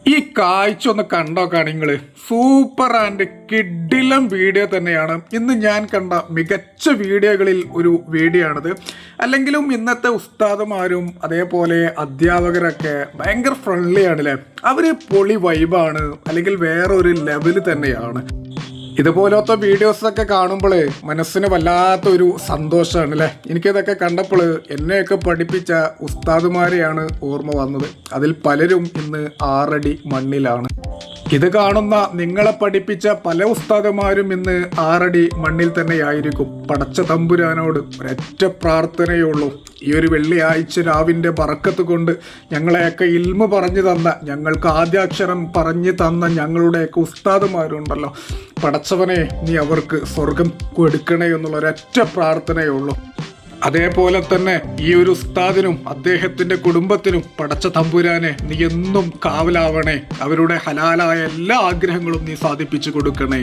ഈ കാഴ്ച ഒന്ന് കണ്ടോക്കാണ് നിങ്ങള്. സൂപ്പർ ആൻഡ് കിഡിലം വീഡിയോ തന്നെയാണ് ഇന്ന് ഞാൻ കണ്ട മികച്ച വീഡിയോകളിൽ ഒരു വീഡിയോ ആണിത്. അല്ലെങ്കിലും ഇന്നത്തെ ഉസ്താദുമാരും അതേപോലെ അധ്യാപകരൊക്കെ ഭയങ്കര ഫ്രണ്ട്ലി ആണല്ലേ. അവര് പൊളി വൈബാണ്, അല്ലെങ്കിൽ വേറൊരു ലെവല് തന്നെയാണ്. ഇതുപോലത്തെ വീഡിയോസൊക്കെ കാണുമ്പോൾ മനസ്സിന് വല്ലാത്തൊരു സന്തോഷമാണ് അല്ലേ. എനിക്കിതൊക്കെ കണ്ടപ്പോൾ എന്നെയൊക്കെ പഠിപ്പിച്ച ഉസ്താദുമാരെയാണ് ഓർമ്മ വന്നത്. അതിൽ പലരും ഇന്ന് 6 അടി മണ്ണിലാണ്. ഇത് കാണുന്ന നിങ്ങളെ പഠിപ്പിച്ച പല ഉസ്താദുമാരും ഇന്ന് 6 അടി മണ്ണിൽ തന്നെയായിരിക്കും. പടച്ച തമ്പുരാനോട് ഒരൊറ്റ പ്രാർത്ഥനയുള്ളൂ, ഈ ഒരു വെള്ളിയാഴ്ച രാവിന്റെ ബറക്കത്ത് കൊണ്ട് ഞങ്ങളെയൊക്കെ ഇൽമ പറഞ്ഞു തന്ന, ഞങ്ങൾക്ക് ആദ്യാക്ഷരം പറഞ്ഞു തന്ന ഞങ്ങളുടെയൊക്കെ ഉസ്താദുമാരുണ്ടല്ലോ, പടച്ചവനെ നീ അവർക്ക് സ്വർഗം കൊടുക്കണേ എന്നുള്ള ഒരൊറ്റ പ്രാർത്ഥനയുള്ളൂ. അതേപോലെ തന്നെ ഈ ഒരു ഉസ്താദിനും അദ്ദേഹത്തിന്റെ കുടുംബത്തിനും പടച്ച തമ്പുരാനെ നീ എന്നും കാവലാവണേ. അവരുടെ ഹലാലായ എല്ലാ ആഗ്രഹങ്ങളും നീ സാധിപ്പിച്ചു കൊടുക്കണേ.